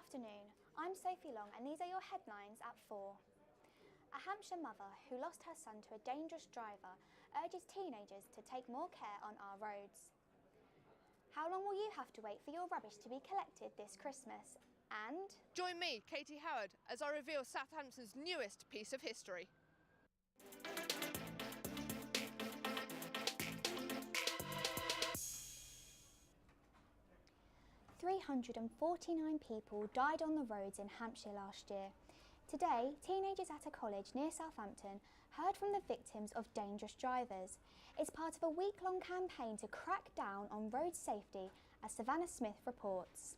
afternoon, I'm Sophie Long and these are your headlines at 4. A Hampshire mother who lost her son to a dangerous driver urges teenagers to take more care on our roads. How long will you have to wait for your rubbish to be collected this Christmas? And join me, Katie Howard, as I reveal Southampton's newest piece of history. "349 people died on the roads in Hampshire last year. Today, teenagers at a college near Southampton heard from the victims of dangerous drivers. It's part of a week-long campaign to crack down on road safety, as Savannah Smith reports.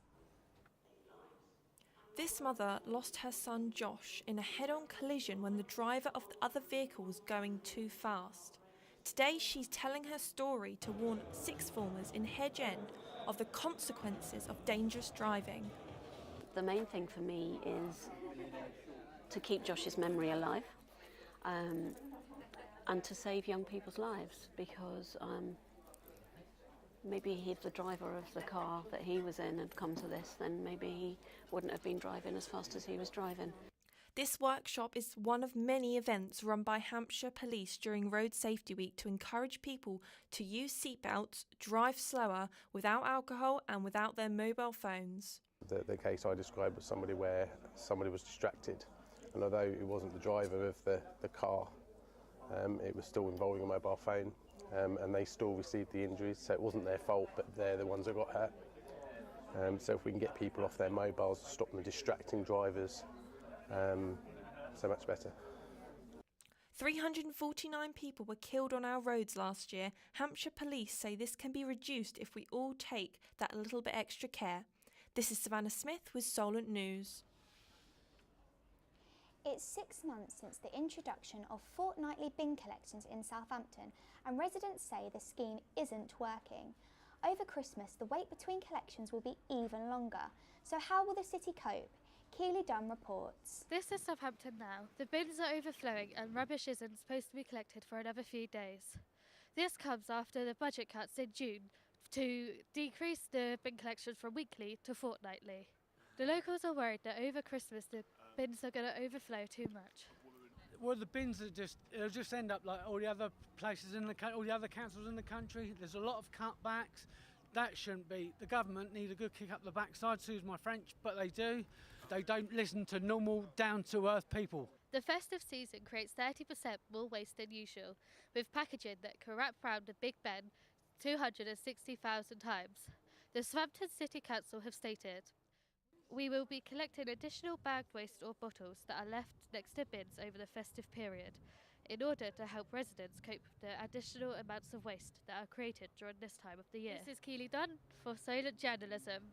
This mother lost her son Josh in a head-on collision when the driver of the other vehicle was going too fast. Today she's telling her story to warn sixth formers in Hedge End of the consequences of dangerous driving. The main thing for me is to keep Josh's memory alive and to save young people's lives, because maybe if the driver of the car that he was in had come to this, then maybe he wouldn't have been driving as fast as he was driving. This workshop is one of many events run by Hampshire Police during Road Safety Week to encourage people to use seatbelts, drive slower, without alcohol and without their mobile phones. The case I described was somebody where somebody was distracted, and although it wasn't the driver of the car, it was still involving a mobile phone, and they still received the injuries, so it wasn't their fault, but they're the ones that got hurt. So if we can get people off their mobiles, stop them distracting drivers, so much better. 349 people were killed on our roads last year. Hampshire Police say this can be reduced if we all take that little bit extra care. This is Savannah Smith with Solent News. It's 6 months since the introduction of fortnightly bin collections in Southampton, and residents say the scheme isn't working. Over Christmas, the wait between collections will be even longer. So how will the city cope? Keely Dunn reports. This is Southampton now. The bins are overflowing and rubbish isn't supposed to be collected for another few days. This comes after the budget cuts in June to decrease the bin collections from weekly to fortnightly. The locals are worried that over Christmas the bins are going to overflow too much. Well, the bins are it'll just end up like all the other places in all the other councils in the country. There's a lot of cutbacks. That shouldn't be. The government need a good kick up the backside, excuse my French, but they do. They don't listen to normal, down-to-earth people. The festive season creates 30% more waste than usual, with packaging that can wrap around a Big Ben 260,000 times. The Southampton City Council have stated, "We will be collecting additional bagged waste or bottles that are left next to bins over the festive period in order to help residents cope with the additional amounts of waste that are created during this time of the year." This is Keely Dunn for Solent Journalism.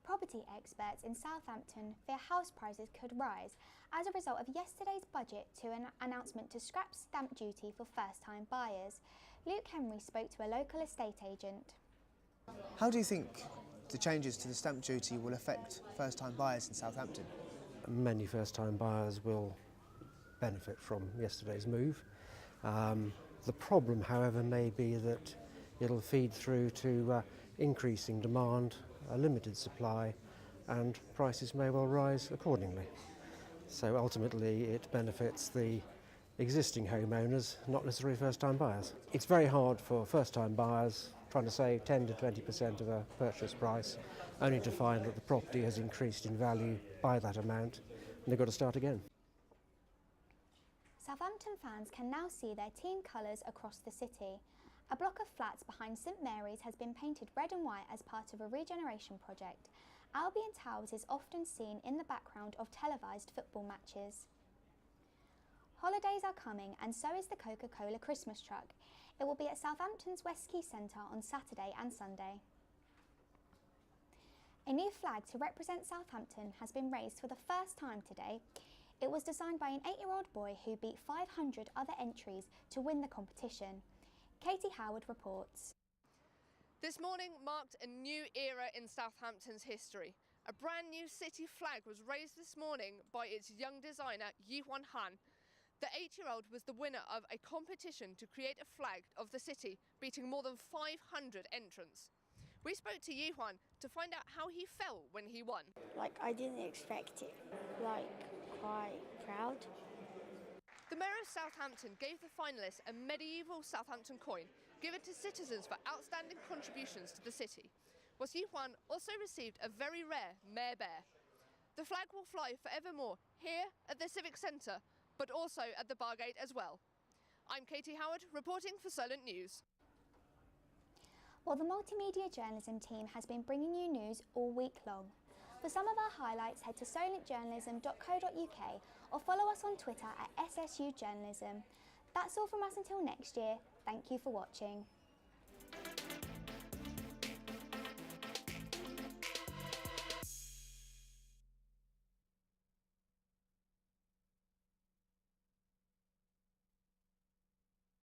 Property experts in Southampton fear house prices could rise as a result of yesterday's budget to an announcement to scrap stamp duty for first-time buyers. Luke Henry spoke to a local estate agent. How do you think the changes to the stamp duty will affect first-time buyers in Southampton? Many first-time buyers will benefit from yesterday's move. The problem, however, may be that it'll feed through to increasing demand, a limited supply, and prices may well rise accordingly. So ultimately it benefits the existing homeowners, not necessarily first-time buyers. It's very hard for first-time buyers trying to save 10 to 20% of a purchase price, only to find that the property has increased in value by that amount, and they've got to start again. Southampton fans can now see their team colours across the city. A block of flats behind St Mary's has been painted red and white as part of a regeneration project. Albion Towers is often seen in the background of televised football matches. Holidays are coming, and so is the Coca-Cola Christmas truck. It will be at Southampton's West Quay Centre on Saturday and Sunday. A new flag to represent Southampton has been raised for the first time today. It was designed by an 8-year-old boy who beat 500 other entries to win the competition. Katie Howard reports. This morning marked a new era in Southampton's history. A brand new city flag was raised this morning by its young designer, Yi-Hwan Han. The 8-year-old was the winner of a competition to create a flag of the city, beating more than 500 entrants. We spoke to Yuan to find out how he felt when he won. Like, I didn't expect it. Like, quite proud. The Mayor of Southampton gave the finalists a medieval Southampton coin given to citizens for outstanding contributions to the city, whilst Yuan also received a very rare Mayor Bear. The flag will fly forevermore here at the Civic Centre, but also at the Bargate as well. I'm Katie Howard, reporting for Solent News. Well, the multimedia journalism team has been bringing you news all week long. For some of our highlights, head to solentjournalism.co.uk or follow us on Twitter at SSU Journalism. That's all from us until next year. Thank you for watching.